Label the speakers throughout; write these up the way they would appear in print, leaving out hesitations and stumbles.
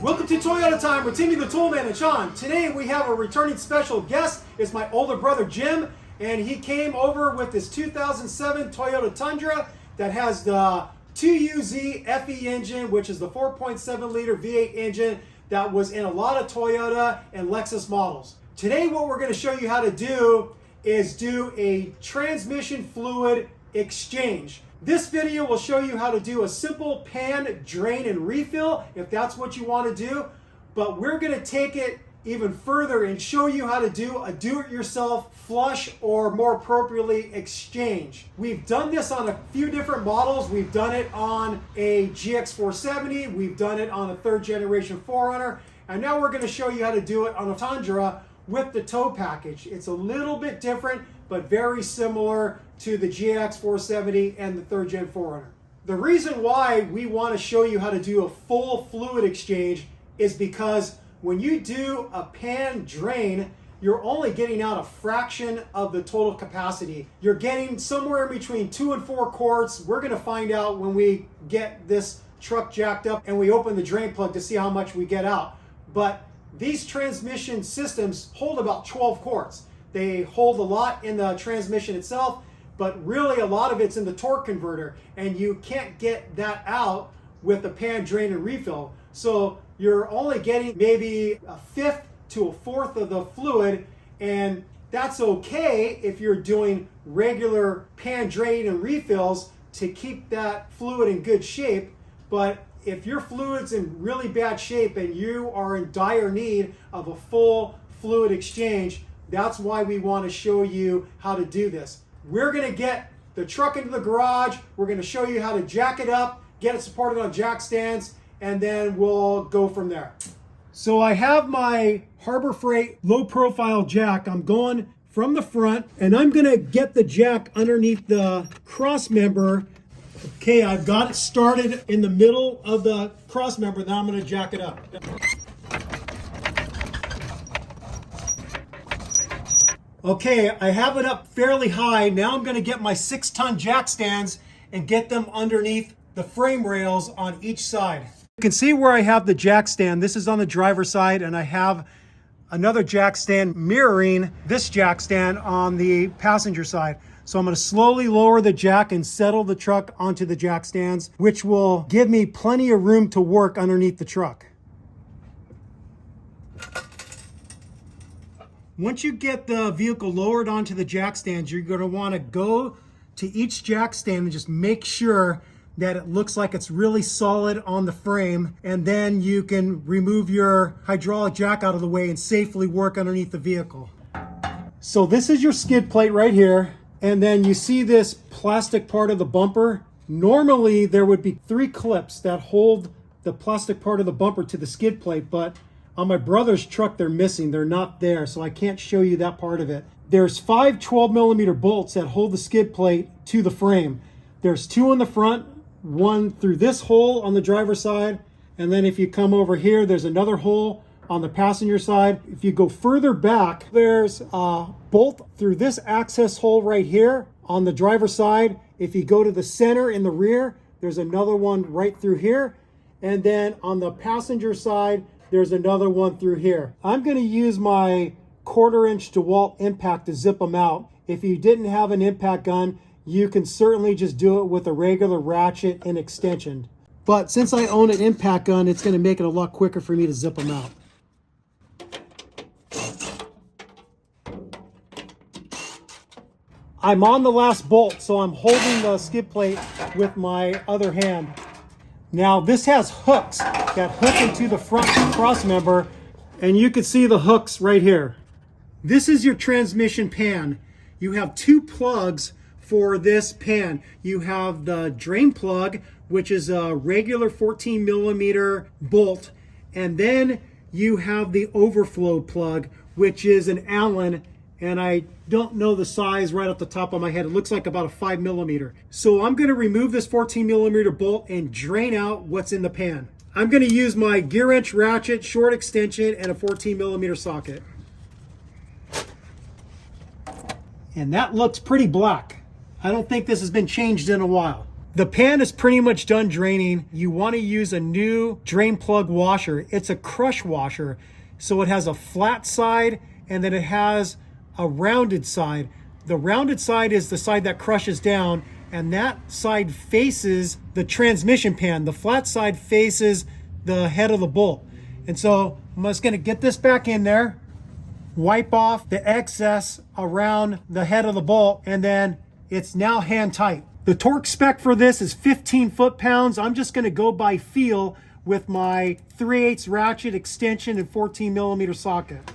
Speaker 1: Welcome to Toyota Time with Timmy the Toolman and Sean. Today we have a returning special guest. It's my older brother Jim, and he came over with this 2007 Toyota Tundra that has the 2UZ FE engine, which is the 4.7 liter V8 engine that was in a lot of Toyota and Lexus models. Today what we're going to show you how to do is do a transmission fluid exchange. This video will show you how to do a simple pan, drain, and refill if that's what you want to do, but we're going to take it even further and show you how to do a do-it-yourself flush, or more appropriately, exchange. We've done this on a few different models. We've done it on a GX 470, we've done it on a third generation 4Runner, and now we're going to show you how to do it on a Tundra with the tow package. It's a little bit different, but very similar to the GX 470 and the third gen 4Runner. The reason why we want to show you how to do a full fluid exchange is because when you do a pan drain, you're only getting out a fraction of the total capacity. You're getting somewhere between 2 and 4 quarts. We're going to find out when we get this truck jacked up and we open the drain plug to see how much we get out. But these transmission systems hold about 12 quarts. They hold a lot in the transmission itself, but really a lot of it's in the torque converter, and you can't get that out with a pan, drain, and refill. So you're only getting maybe a fifth to a fourth of the fluid, and that's okay if you're doing regular pan, drain, and refills to keep that fluid in good shape. But if your fluid's in really bad shape and you are in dire need of a full fluid exchange, that's why we want to show you how to do this. We're going to get the truck into the garage. We're going to show you how to jack it up, get it supported on jack stands, and then we'll go from there. So I have my Harbor Freight low profile jack. I'm going from the front, and I'm going to get the jack underneath the cross member. Okay, I've got it started in the middle of the cross member. Now I'm going to jack it up. Okay, I have it up fairly high. Now I'm going to get my 6-ton jack stands and get them underneath the frame rails on each side. You can see where I have the jack stand. This is on the driver's side, and I have another jack stand mirroring this jack stand on the passenger side. So I'm going to slowly lower the jack and settle the truck onto the jack stands, which will give me plenty of room to work underneath the truck. Once you get the vehicle lowered onto the jack stands, you're going to want to go to each jack stand and just make sure that it looks like it's really solid on the frame, and then you can remove your hydraulic jack out of the way and safely work underneath the vehicle. So this is your skid plate right here, and then you see this plastic part of the bumper. Normally there would be 3 clips that hold the plastic part of the bumper to the skid plate, but on my brother's truck, they're missing. They're not there, so I can't show you that part of it. There's 5 12mm bolts that hold the skid plate to the frame. There's 2 on the front, 1 through this hole on the driver's side, and then if you come over here, there's another hole on the passenger side. If you go further back, there's a bolt through this access hole right here on the driver's side. If you go to the center in the rear, there's another one right through here, and then on the passenger side, there's another one through here. I'm going to use my 1/4-inch DeWalt impact to zip them out. If you didn't have an impact gun, you can certainly just do it with a regular ratchet and extension. But since I own an impact gun, it's going to make it a lot quicker for me to zip them out. I'm on the last bolt, so I'm holding the skid plate with my other hand. Now this has hooks that hook into the front cross member, and you can see the hooks right here. This is your transmission pan. You have 2 plugs for this pan. You have the drain plug, which is a regular 14mm bolt, and then you have the overflow plug, which is an Allen, and I don't know the size right off the top of my head. It looks like about a 5mm. So I'm going to remove this 14mm bolt and drain out what's in the pan. I'm going to use my gear wrench ratchet, short extension, and a 14mm socket. And that looks pretty black. I don't think this has been changed in a while. The pan is pretty much done draining. You want to use a new drain plug washer. It's a crush washer. So it has a flat side and then it has a rounded side. The rounded side is the side that crushes down, and that side faces the transmission pan. The flat side faces the head of the bolt. And so I'm just going to get this back in there, wipe off the excess around the head of the bolt, and then it's now hand tight. The torque spec for this is 15 foot-pounds. I'm just going to go by feel with my 3/8 ratchet extension and 14 millimeter socket.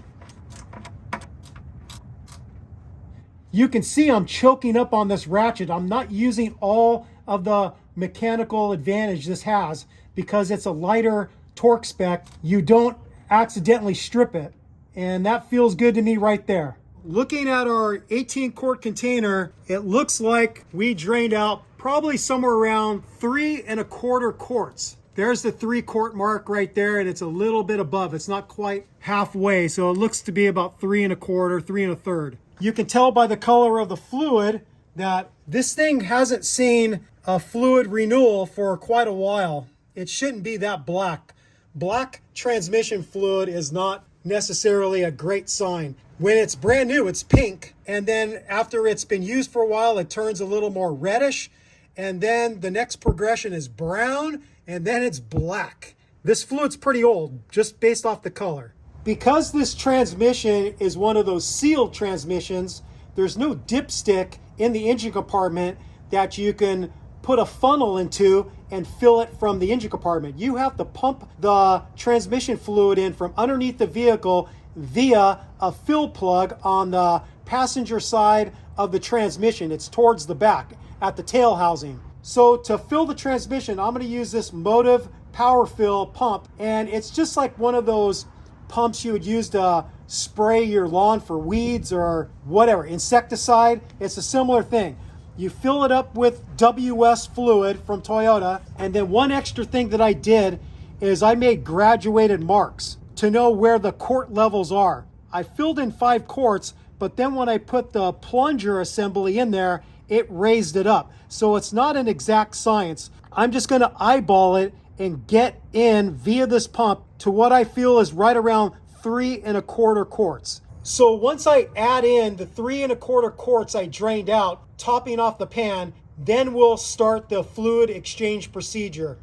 Speaker 1: You can see I'm choking up on this ratchet. I'm not using all of the mechanical advantage this has because it's a lighter torque spec. You don't accidentally strip it, and that feels good to me right there. Looking at our 18-quart container, it looks like we drained out probably somewhere around 3 1/4 quarts. There's the 3-quart mark right there, and it's a little bit above. It's not quite halfway, so it looks to be about 3 1/4, 3 1/3. You can tell by the color of the fluid that this thing hasn't seen a fluid renewal for quite a while. It shouldn't be that black. Black transmission fluid is not necessarily a great sign. When it's brand new, it's pink, and then after it's been used for a while, it turns a little more reddish, and then the next progression is brown, and then it's black. This fluid's pretty old, just based off the color. Because this transmission is one of those sealed transmissions, there's no dipstick in the engine compartment that you can put a funnel into and fill it from the engine compartment. You have to pump the transmission fluid in from underneath the vehicle via a fill plug on the passenger side of the transmission. It's towards the back at the tail housing. So to fill the transmission, I'm going to use this Motive Power Fill pump, and it's just like one of those pumps you would use to spray your lawn for weeds or whatever, insecticide. It's a similar thing. You fill it up with WS fluid from Toyota, and then one extra thing that I did is I made graduated marks to know where the quart levels are. I filled in 5 quarts, but then when I put the plunger assembly in there, it raised it up. So it's not an exact science. I'm just going to eyeball it and get in via this pump to what I feel is right around 3 1/4 quarts. So once I add in the 3 1/4 quarts I drained out, topping off the pan, then we'll start the fluid exchange procedure.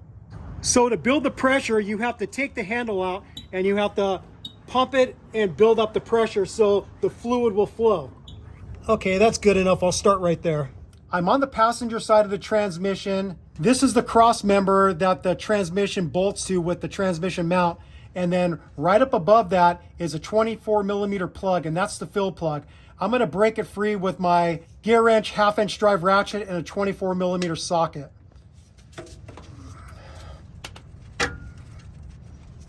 Speaker 1: So to build the pressure, you have to take the handle out and you have to pump it and build up the pressure so the fluid will flow. Okay, that's good enough. I'll start right there. I'm on the passenger side of the transmission. This is the cross member that the transmission bolts to with the transmission mount. And then right up above that is a 24 millimeter plug, and that's the fill plug. I'm going to break it free with my gear wrench, 1/2-inch drive ratchet, and a 24 millimeter socket.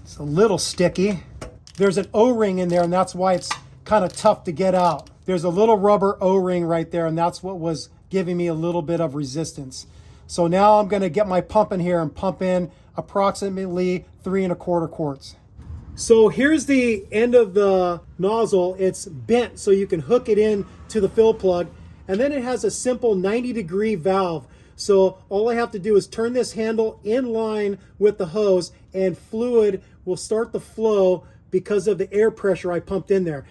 Speaker 1: It's a little sticky. There's an O-ring in there, and that's why it's kind of tough to get out. There's a little rubber O-ring right there, and that's what was giving me a little bit of resistance. So now I'm going to get my pump in here and pump in approximately 3 1/4 quarts. So here's the end of the nozzle. It's bent so you can hook it in to the fill plug, and then it has a simple 90-degree valve. So all I have to do is turn this handle in line with the hose, and fluid will start to flow because of the air pressure I pumped in there.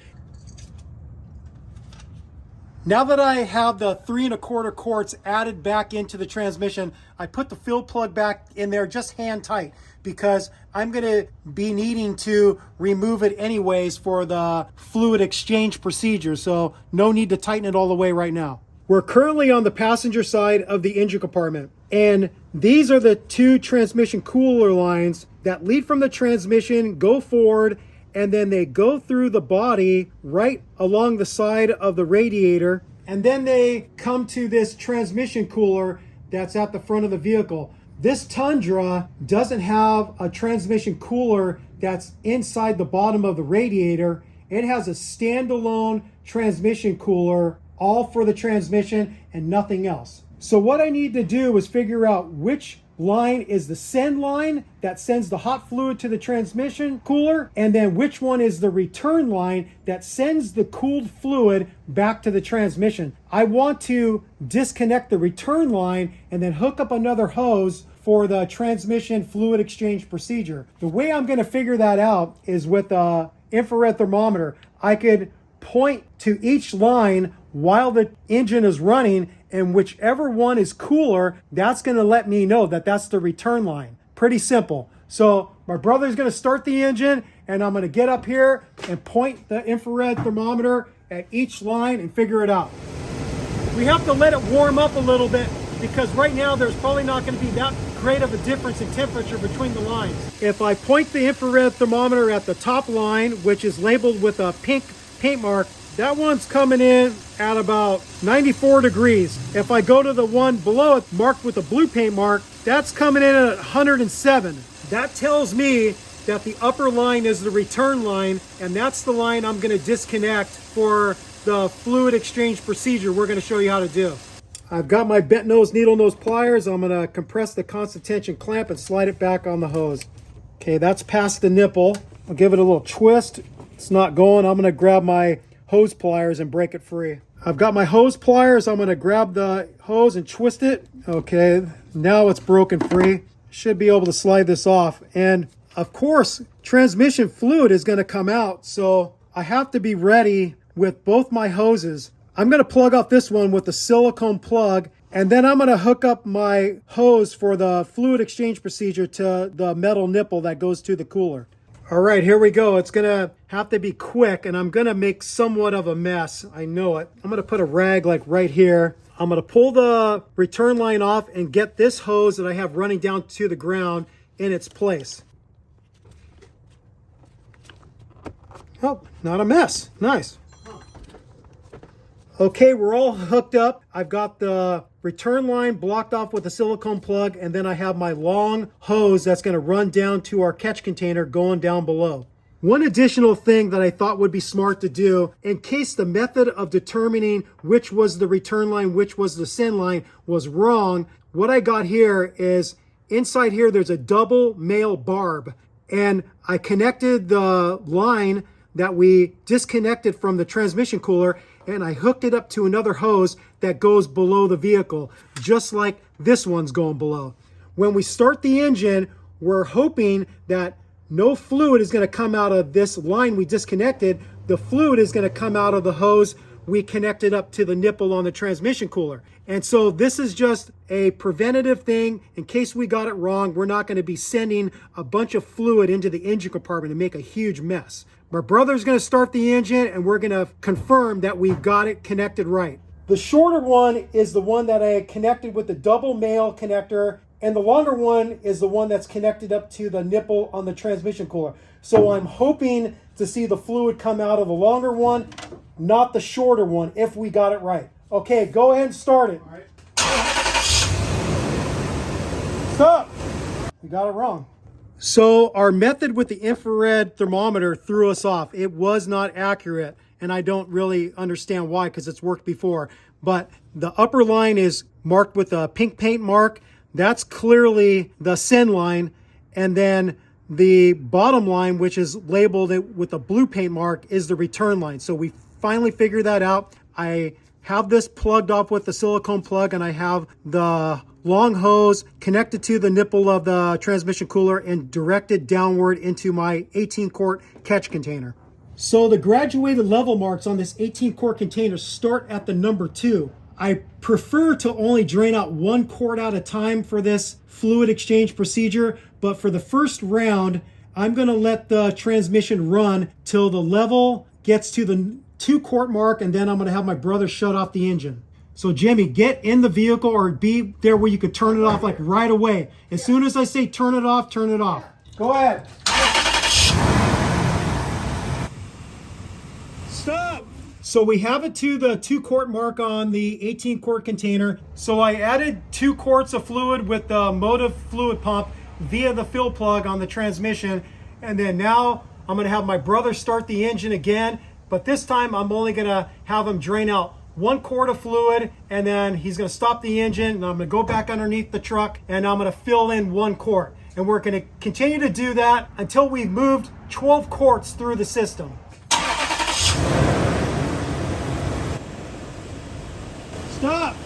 Speaker 1: Now that I have the 3 1/4 quarts added back into the transmission, I put the fill plug back in there just hand tight because I'm going to be needing to remove it anyways for the fluid exchange procedure. So no need to tighten it all the way right now. We're currently on the passenger side of the engine compartment, and these are the 2 transmission cooler lines that lead from the transmission, go forward, and then they go through the body right along the side of the radiator, and then they come to this transmission cooler that's at the front of the vehicle. This Tundra doesn't have a transmission cooler that's inside the bottom of the radiator. It has a standalone transmission cooler, all for the transmission and nothing else. So what I need to do is figure out which line is the send line that sends the hot fluid to the transmission cooler, and then which one is the return line that sends the cooled fluid back to the transmission. I want to disconnect the return line and then hook up another hose for the transmission fluid exchange procedure. The way I'm going to figure that out is with a infrared thermometer. I could point to each line while the engine is running, and whichever one is cooler, that's going to let me know that that's the return line. Pretty simple. So my brother's going to start the engine, and I'm going to get up here and point the infrared thermometer at each line and figure it out. We have to let it warm up a little bit because right now there's probably not going to be that great of a difference in temperature between the lines. If I point the infrared thermometer at the top line, which is labeled with a pink paint mark, that one's coming in at about 94 degrees. If I go to the one below it marked with a blue paint mark, that's coming in at 107. That tells me that the upper line is the return line, and that's the line I'm going to disconnect for the fluid exchange procedure we're going to show you how to do. I've got my bent nose needle nose pliers. I'm going to compress the constant tension clamp and slide it back on the hose. Okay, that's past the nipple. I'll give it a little twist. It's not going. I'm going to grab my hose pliers and break it free. I've got my hose pliers. I'm going to grab the hose and twist it. Okay, now it's broken free. Should be able to slide this off. And of course, transmission fluid is going to come out, so I have to be ready with both my hoses. I'm going to plug off this one with a silicone plug, and then I'm going to hook up my hose for the fluid exchange procedure to the metal nipple that goes to the cooler. All right, here we go. It's going to have to be quick, and I'm going to make somewhat of a mess. I know it. I'm going to put a rag like right here. I'm going to pull the return line off and get this hose that I have running down to the ground in its place. Oh, not a mess. Nice. Okay, we're all hooked up. I've got the return line blocked off with a silicone plug, and then I have my long hose that's going to run down to our catch container going down below. One additional thing that I thought would be smart to do, in case the method of determining which was the return line, which was the send line was wrong, what I got here is inside here there's a double male barb, and I connected the line that we disconnected from the transmission cooler, and I hooked it up to another hose that goes below the vehicle, just like this one's going below. When we start the engine, we're hoping that no fluid is going to come out of this line we disconnected. The fluid is going to come out of the hose we connected up to the nipple on the transmission cooler. And so this is just a preventative thing. In case we got it wrong, we're not going to be sending a bunch of fluid into the engine compartment and make a huge mess. My brother's going to start the engine, and we're going to confirm that we've got it connected right. The shorter one is the one that I connected with the double male connector, and the longer one is the one that's connected up to the nipple on the transmission cooler. So I'm hoping to see the fluid come out of the longer one, not the shorter one, if we got it right. Okay, go ahead and start it. All right. Stop. We got it wrong. So our method with the infrared thermometer threw us off. It was not accurate, and I don't really understand why, because it's worked before. But the upper line is marked with a pink paint mark. That's clearly the send line. And then the bottom line, which is labeled with a blue paint mark, is the return line. So we finally figured that out. I have this plugged off with the silicone plug, and I have the long hose connected to the nipple of the transmission cooler and directed downward into my 18-quart catch container. So the graduated level marks on this 18-quart container start at the number 2. I prefer to only drain out 1 quart at a time for this fluid exchange procedure, but for the first round, I'm going to let the transmission run till the level gets to the 2-quart mark, and then I'm going to have my brother shut off the engine. So Jimmy, get in the vehicle or be there where you can turn it off like right away. As soon as I say turn it off, turn it off. Go ahead. Stop. So we have it to the 2-quart mark on the 18-quart container. So I added 2 quarts of fluid with the motive fluid pump via the fill plug on the transmission. And then now I'm going to have my brother start the engine again. But this time I'm only going to have him drain out 1 quart of fluid, and then he's gonna stop the engine, and I'm gonna go back underneath the truck, and I'm gonna fill in 1 quart. And we're gonna continue to do that until we've moved 12 quarts through the system. Stop.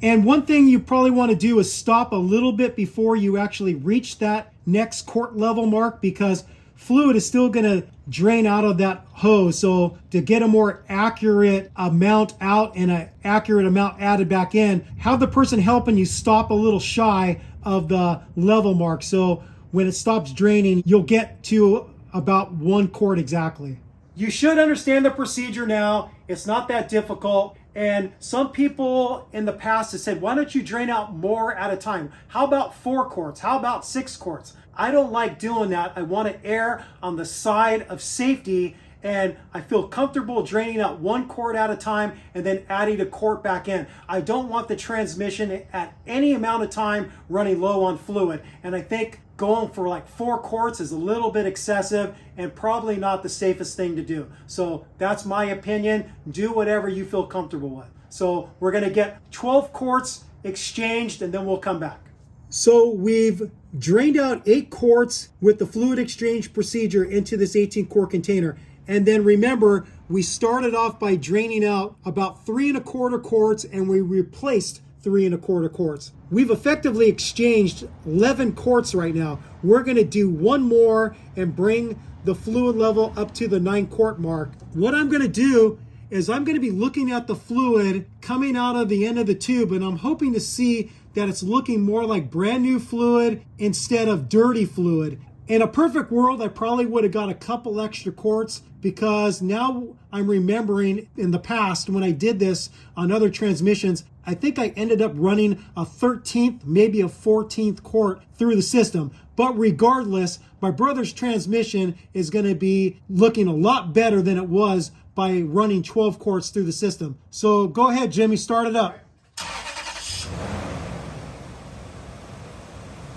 Speaker 1: And one thing you probably want to do is stop a little bit before you actually reach that next quart level mark, because fluid is still going to drain out of that hose. So to get a more accurate amount out and an accurate amount added back in, have the person helping you stop a little shy of the level mark. So when it stops draining, you'll get to about 1 quart exactly. You should understand the procedure now. It's not that difficult. And some people in the past have said, why don't you drain out more at a time? How about 4 quarts? How about 6 quarts? I don't like doing that. I want to err on the side of safety, and I feel comfortable draining out 1 quart at a time and then adding a quart back in. I don't want the transmission at any amount of time running low on fluid. And I think going for like 4 quarts is a little bit excessive and probably not the safest thing to do. So that's my opinion. Do whatever you feel comfortable with. So we're gonna get 12 quarts exchanged and then we'll come back. So we've drained out 8 quarts with the fluid exchange procedure into this 18 quart container. And then remember, we started off by draining out about 3 1/4 quarts, and we replaced 3 1/4 quarts. We've effectively exchanged 11 quarts right now. We're going to do 1 more and bring the fluid level up to the 9 quart mark. What I'm going to do is I'm going to be looking at the fluid coming out of the end of the tube, and I'm hoping to see that it's looking more like brand new fluid instead of dirty fluid. In a perfect world, I probably would have got a couple extra quarts, because now I'm remembering in the past when I did this on other transmissions, I think I ended up running a 13th, maybe a 14th quart through the system. But regardless, my brother's transmission is going to be looking a lot better than it was by running 12 quarts through the system. So go ahead, Jimmy, start it up.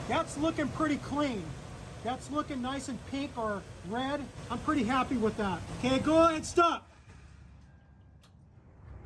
Speaker 1: That's looking pretty clean. That's looking nice and pink or red. I'm pretty happy with that. Okay, go ahead, stop.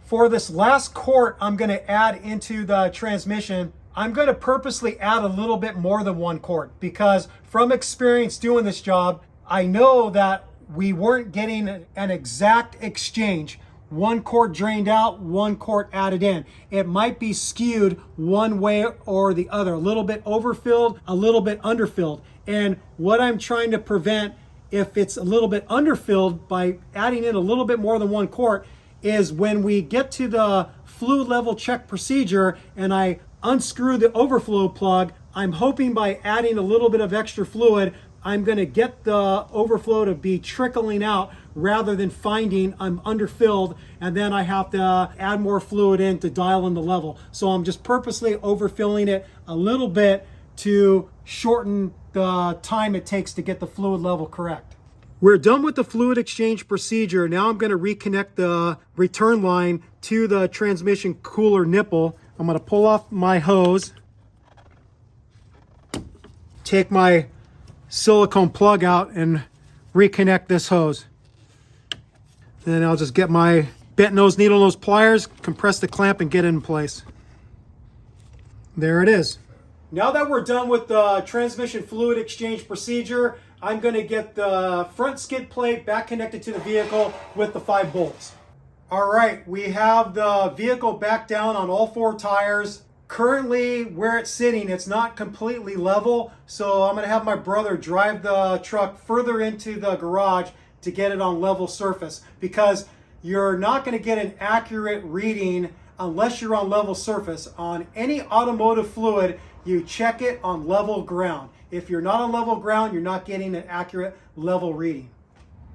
Speaker 1: For this last quart I'm going to add into the transmission, I'm going to purposely add a little bit more than 1 quart, because from experience doing this job, I know that we weren't getting an exact exchange. 1 quart drained out, 1 quart added in. It might be skewed one way or the other, a little bit overfilled, a little bit underfilled. And what I'm trying to prevent, if it's a little bit underfilled by adding in a little bit more than 1 quart, is when we get to the fluid level check procedure and I unscrew the overflow plug, I'm hoping by adding a little bit of extra fluid, I'm going to get the overflow to be trickling out rather than finding I'm underfilled and then I have to add more fluid in to dial in the level. So I'm just purposely overfilling it a little bit to shorten the time it takes to get the fluid level correct. We're done with the fluid exchange procedure. Now I'm going to reconnect the return line to the transmission cooler nipple. I'm going to pull off my hose, take my silicone plug out and reconnect this hose. Then I'll just get my bent nose needle nose pliers, compress the clamp and get it in place. There it is. Now that we're done with the transmission fluid exchange procedure, I'm going to get the front skid plate back connected to the vehicle with the 5 bolts. All right, we have the vehicle back down on all 4 tires. Currently, where it's sitting, it's not completely level, so I'm going to have my brother drive the truck further into the garage to get it on level surface, because you're not going to get an accurate reading unless you're on level surface. On any automotive fluid, you check it on level ground. If you're not on level ground, you're not getting an accurate level reading.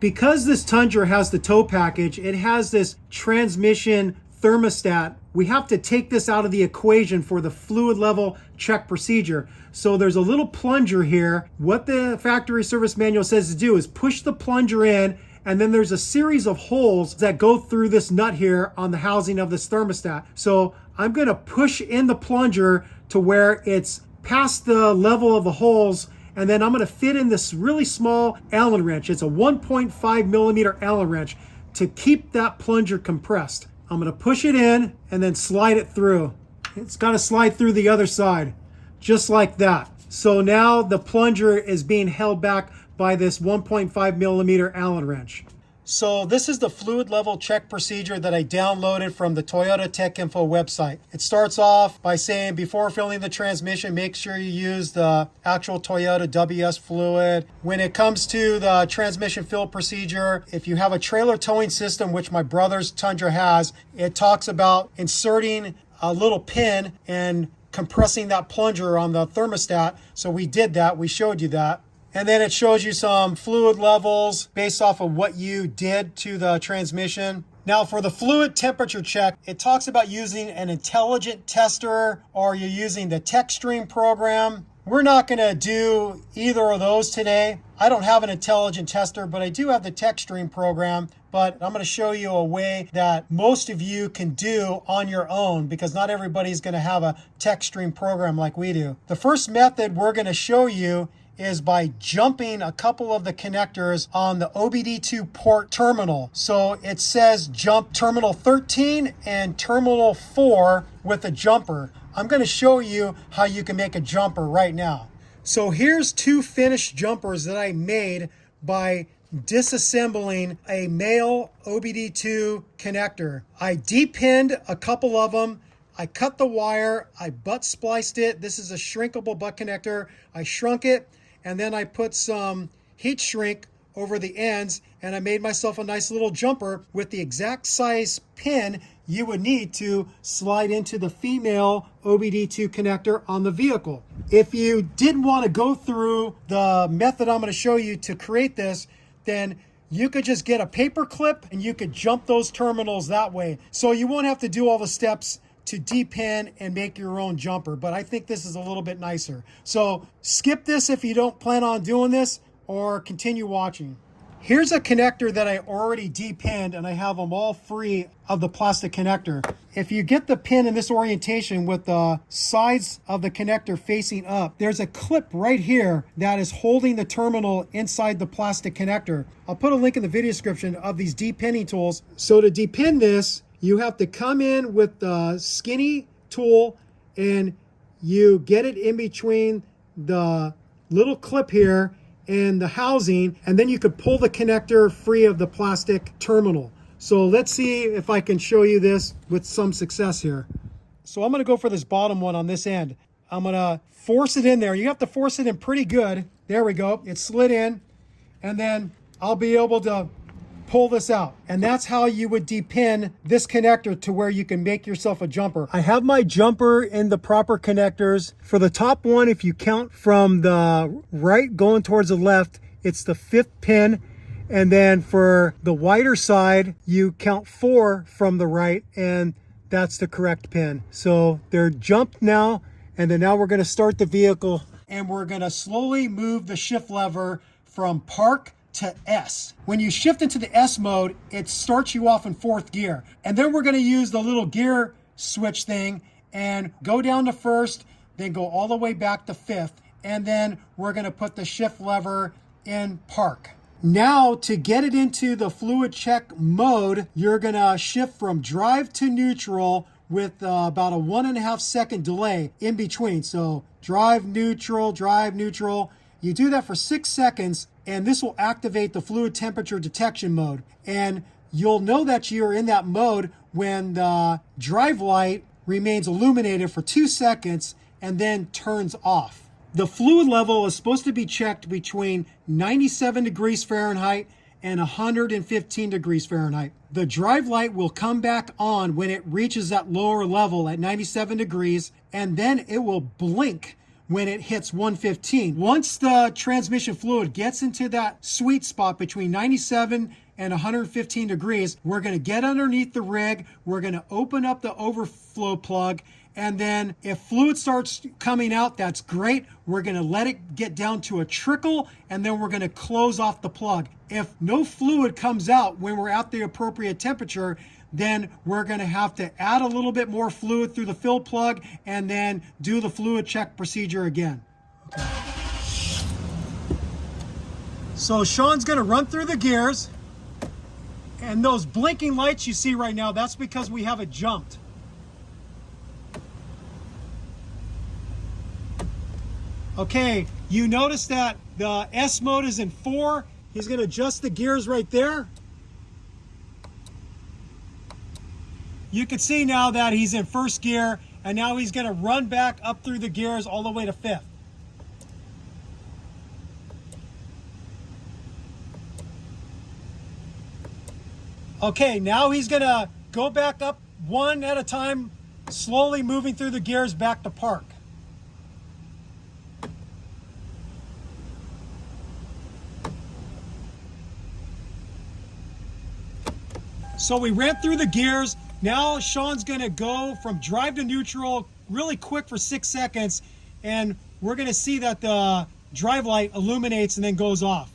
Speaker 1: Because this Tundra has the tow package, it has this transmission thermostat. We have to take this out of the equation for the fluid level check procedure. So there's a little plunger here. What the factory service manual says to do is push the plunger in, and then there's a series of holes that go through this nut here on the housing of this thermostat. So I'm going to push in the plunger to where it's past the level of the holes, and then I'm going to fit in this really small Allen wrench. It's a 1.5 millimeter Allen wrench to keep that plunger compressed. I'm going to push it in and then slide it through. It's got to slide through the other side, just like that. So now the plunger is being held back by this 1.5 millimeter Allen wrench. So this is the fluid level check procedure that I downloaded from the Toyota Tech Info website. It starts off by saying before filling the transmission, make sure you use the actual Toyota WS fluid. When it comes to the transmission fill procedure, if you have a trailer towing system, which my brother's Tundra has, it talks about inserting a little pin and compressing that plunger on the thermostat. So we did that, we showed you that. And then it shows you some fluid levels based off of what you did to the transmission. Now for the fluid temperature check, it talks about using an intelligent tester or you're using the TechStream program. We're not going to do either of those today. I don't have an intelligent tester, but I do have the TechStream program. But I'm going to show you a way that most of you can do on your own because not everybody's going to have a TechStream program like we do. The first method we're going to show you is by jumping a couple of the connectors on the OBD2 port terminal. So it says jump terminal 13 and terminal 4 with a jumper. I'm going to show you how you can make a jumper right now. So here's two finished jumpers that I made by disassembling a male OBD2 connector. I depinned a couple of them. I cut the wire, I butt spliced it. This is a shrinkable butt connector. I shrunk it, and then I put some heat shrink over the ends, and I made myself a nice little jumper with the exact size pin you would need to slide into the female OBD2 connector on the vehicle. If you didn't want to go through the method I'm going to show you to create this, then you could just get a paper clip and you could jump those terminals that way. So you won't have to do all the steps to depin and make your own jumper, but I think this is a little bit nicer. So skip this if you don't plan on doing this, or continue watching. Here's a connector that I already depinned, and I have them all free of the plastic connector. If you get the pin in this orientation with the sides of the connector facing up, there's a clip right here that is holding the terminal inside the plastic connector. I'll put a link in the video description of these depinning tools. So to depin this, you have to come in with the skinny tool and you get it in between the little clip here and the housing, and then you could pull the connector free of the plastic terminal. So let's see if I can show you this with some success here. So I'm going to go for this bottom one on this end. I'm going to force it in there. You have to force it in pretty good. There we go. It slid in, and then I'll be able to pull this out. And that's how you would depin this connector to where you can make yourself a jumper. I have my jumper in the proper connectors. For the top one, if you count from the right going towards the left, it's the 5th pin. And then for the wider side, you count 4 from the right, and that's the correct pin. So they're jumped now, and then now we're going to start the vehicle, and we're going to slowly move the shift lever from park to S. When you shift into the S mode, it starts you off in 4th gear. And then we're going to use the little gear switch thing and go down to 1st, then go all the way back to 5th. And then we're going to put the shift lever in park. Now to get it into the fluid check mode, you're going to shift from drive to neutral with about a 1.5 second delay in between. So drive, neutral, drive, neutral. You do that for 6 seconds, and this will activate the fluid temperature detection mode. And you'll know that you're in that mode when the drive light remains illuminated for 2 seconds and then turns off. The fluid level is supposed to be checked between 97 degrees Fahrenheit and 115 degrees Fahrenheit. The drive light will come back on when it reaches that lower level at 97 degrees, and then it will blink when it hits 115. Once the transmission fluid gets into that sweet spot between 97 and 115 degrees, we're going to get underneath the rig, we're going to open up the overflow plug, and then if fluid starts coming out, that's great. We're going to let it get down to a trickle, and then we're going to close off the plug. If no fluid comes out when we're at the appropriate temperature, then we're going to have to add a little bit more fluid through the fill plug and then do the fluid check procedure again. Okay. So Sean's going to run through the gears. And those blinking lights you see right now, that's because we have it jumped. Okay, you notice that the S mode is in 4. He's going to adjust the gears right there. You can see now that he's in 1st gear, and now he's going to run back up through the gears all the way to 5th. Okay, now he's going to go back up one at a time, slowly moving through the gears back to park. So we ran through the gears. Now Sean's going to go from drive to neutral really quick for 6 seconds, and we're going to see that the drive light illuminates and then goes off.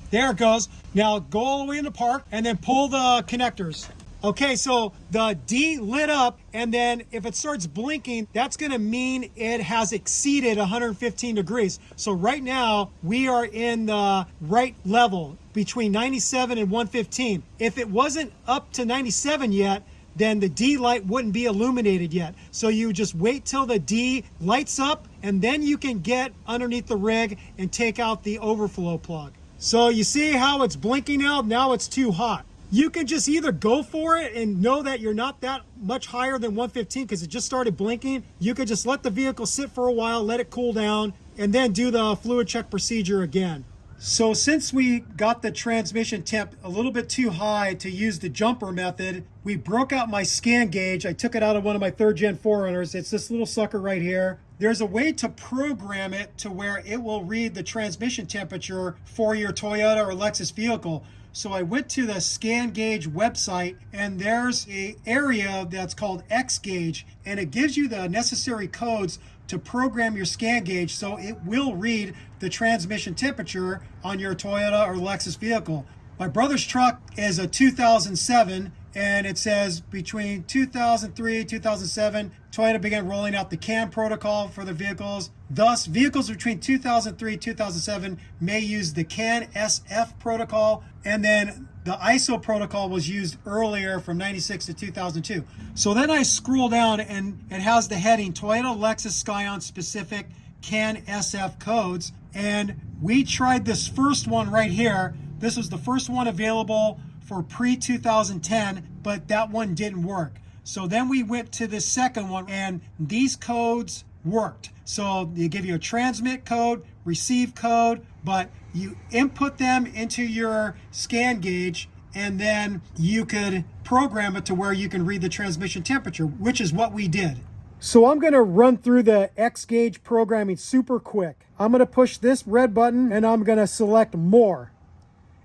Speaker 1: There it goes. Now go all the way into park and then pull the connectors. Okay, so the D lit up, and then if it starts blinking, that's going to mean it has exceeded 115 degrees. So right now, we are in the right level between 97 and 115. If it wasn't up to 97 yet, then the D light wouldn't be illuminated yet. So you just wait till the D lights up, and then you can get underneath the rig and take out the overflow plug. So you see how it's blinking now? Now it's too hot. You can just either go for it and know that you're not that much higher than 115 because it just started blinking. You could just let the vehicle sit for a while, let it cool down, and then do the fluid check procedure again. So since we got the transmission temp a little bit too high to use the jumper method, we broke out my scan gauge. I took it out of one of my 3rd gen 4Runners. It's this little sucker right here. There's a way to program it to where it will read the transmission temperature for your Toyota or Lexus vehicle. So I went to the scan gauge website, and there's an area that's called X gauge, and it gives you the necessary codes to program your scan gauge so it will read the transmission temperature on your Toyota or Lexus vehicle. My brother's truck is a 2007, and it says between 2003 and 2007, Toyota began rolling out the CAN protocol for the vehicles. Thus, vehicles between 2003 and 2007 may use the CAN SF protocol, and then the ISO protocol was used earlier from 96 to 2002. So then I scroll down, and it has the heading Toyota Lexus Scion specific CAN SF codes, and we tried this first one right here. This was the first one available for pre-2010, but that one didn't work. So then we went to the second one, and these codes worked. So they give you a transmit code, receive code, but you input them into your scan gauge, and then you could program it to where you can read the transmission temperature, which is what we did. So I'm going to run through the X gauge programming super quick. I'm going to push this red button, and I'm going to select more.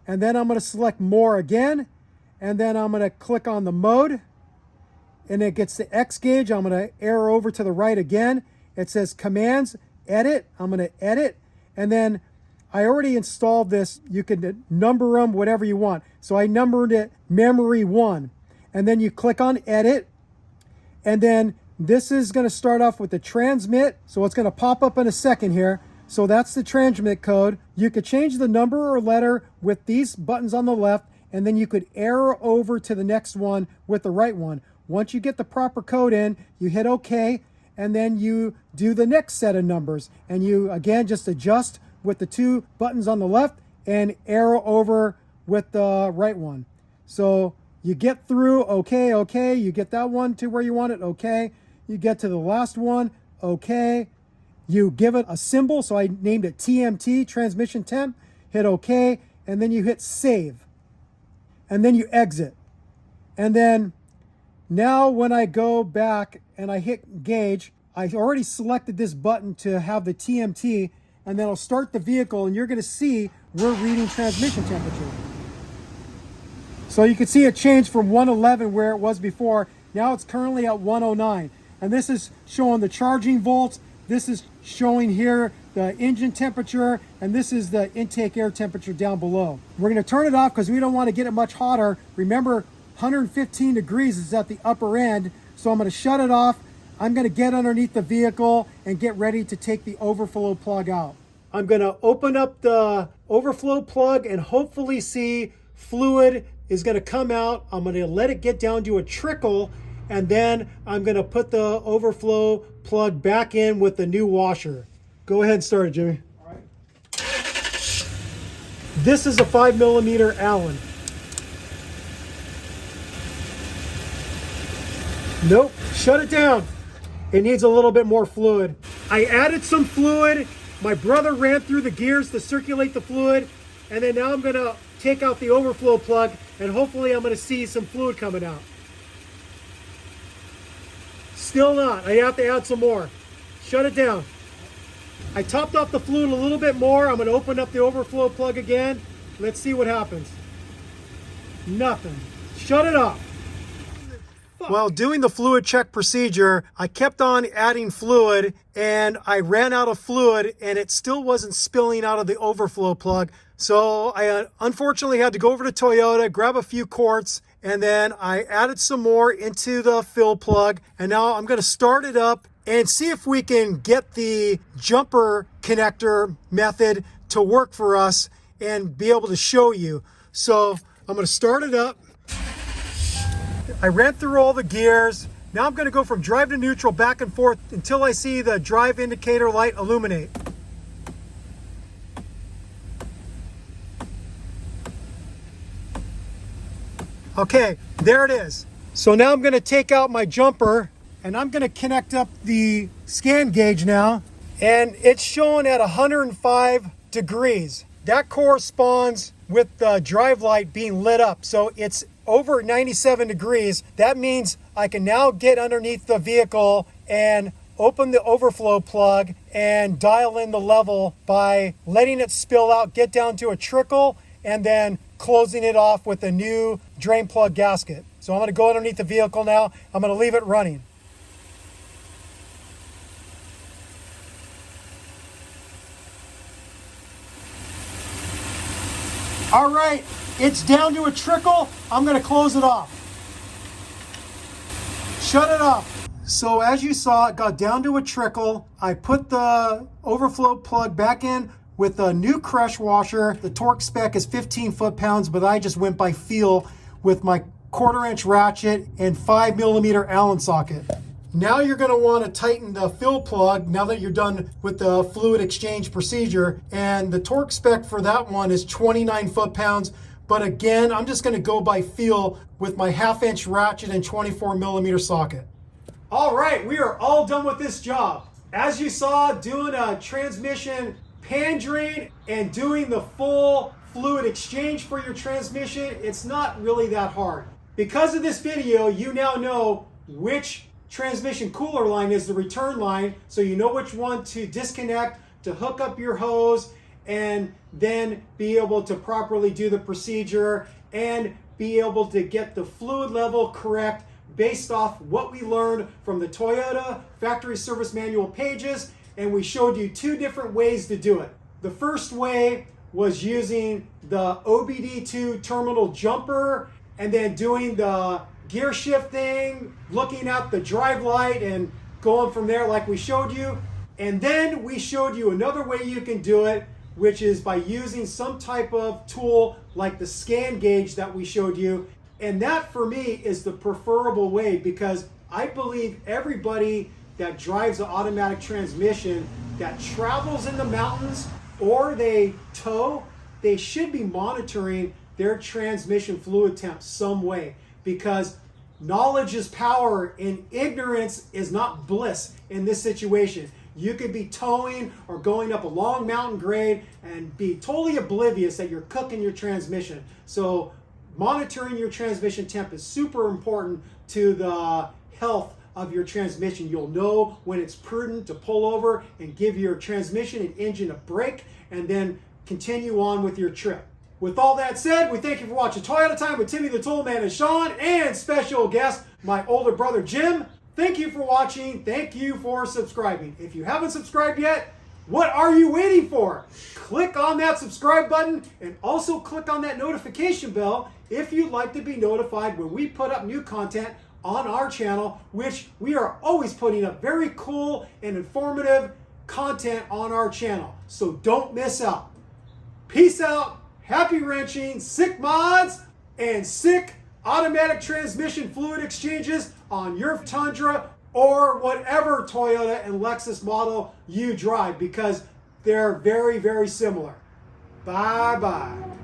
Speaker 1: And then I'm going to select more again, and then I'm going to click on the mode, and it gets the X gauge. I'm going to arrow over to the right again. It says commands, edit. I'm going to edit, and then I already installed this. You can number them whatever you want. So I numbered it memory 1, and then you click on edit, and then this is going to start off with the transmit. So it's going to pop up in a second here. So that's the transmit code. You could change the number or letter with these buttons on the left, and then you could arrow over to the next one with the right one. Once you get the proper code in, you hit OK, and then you do the next set of numbers. And you, again, just adjust with the 2 buttons on the left and arrow over with the right one. So you get through, OK, OK. You get that one to where you want it, OK. You get to the last one, OK. You give it a symbol, so I named it TMT, transmission temp, hit OK, and then you hit save. And then you exit. And then now when I go back and I hit gauge, I already selected this button to have the TMT, and then I'll start the vehicle, and you're going to see we're reading transmission temperature. So you can see it changed from 111 where it was before. Now it's currently at 109. And this is showing the charging volts. This is showing here the engine temperature, and this is the intake air temperature down below. We're going to turn it off because we don't want to get it much hotter. Remember, 115 degrees is at the upper end, so I'm going to shut it off. I'm going to get underneath the vehicle and get ready to take the overflow plug out. I'm going to open up the overflow plug and hopefully see fluid is going to come out. I'm going to let it get down to a trickle, and then I'm going to put the overflow plug back in with the new washer. Go ahead and start it, Jimmy.
Speaker 2: All right.
Speaker 1: This is a 5mm Allen. Nope, shut it down. It needs a little bit more fluid. I added some fluid. My brother ran through the gears to circulate the fluid, and then now I'm gonna take out the overflow plug, and hopefully I'm gonna see some fluid coming out. Still not, I have to add some more. Shut it down. I topped off the fluid a little bit more. I'm gonna open up the overflow plug again. Let's see what happens. Nothing. Shut it off. While doing the fluid check procedure, I kept on adding fluid, and I ran out of fluid and it still wasn't spilling out of the overflow plug. So I unfortunately had to go over to Toyota, grab a few quarts, and then I added some more into the fill plug. And now I'm going to start it up and see if we can get the jumper connector method to work for us and be able to show you. So I'm going to start it up. I ran through all the gears. Now I'm going to go from drive to neutral back and forth until I see the drive indicator light illuminate. Okay, there it is. So now I'm going to take out my jumper and I'm going to connect up the scan gauge now, and it's showing at 105 degrees. That corresponds with the drive light being lit up. So it's over 97 degrees. That means I can now get underneath the vehicle and open the overflow plug and dial in the level by letting it spill out, get down to a trickle, and then closing it off with a new drain plug gasket. So I'm going to go underneath the vehicle now. I'm going to leave it running. All right, it's down to a trickle. I'm going to close it off. Shut it off. So as you saw, it got down to a trickle. I put the overflow plug back in with a new crush washer. The torque spec is 15 foot-pounds, but I just went by feel with my 1/4-inch ratchet and 5mm Allen socket. Now you're going to want to tighten the fill plug now that you're done with the fluid exchange procedure. And the torque spec for that one is 29 foot-pounds. But again, I'm just going to go by feel with my 1/2-inch ratchet and 24mm socket. All right, we are all done with this job. As you saw, doing a transmission pan drain and doing the full fluid exchange for your transmission, it's not really that hard. Because of this video, you now know which transmission cooler line is the return line, so you know which one to disconnect, to hook up your hose, and then be able to properly do the procedure and be able to get the fluid level correct based off what we learned from the Toyota factory service manual pages. And we showed you two different ways to do it. The first way was using the OBD2 terminal jumper and then doing the gear shifting, looking at the drive light and going from there like we showed you. And then we showed you another way you can do it, which is by using some type of tool like the scan gauge that we showed you. And that for me is the preferable way, because I believe everybody that drives an automatic transmission that travels in the mountains or they tow, they should be monitoring their transmission fluid temp some way, because knowledge is power and ignorance is not bliss in this situation. You could be towing or going up a long mountain grade and be totally oblivious that you're cooking your transmission. So monitoring your transmission temp is super important to the health of your transmission. You'll know when it's prudent to pull over and give your transmission and engine a break and then continue on with your trip. With all that said, we thank you for watching Toyota Time with Timmy the Toolman and Sean, and special guest, my older brother Jim. Thank you for watching. Thank you for subscribing. If you haven't subscribed yet, what are you waiting for? Click on that subscribe button and also click on that notification bell if you'd like to be notified when we put up new content on our channel, which we are always putting up very cool and informative content on our channel. So don't miss out. Peace out, happy wrenching, sick mods, and sick automatic transmission fluid exchanges on your Tundra or whatever Toyota and Lexus model you drive, because they're very, very similar. Bye-bye.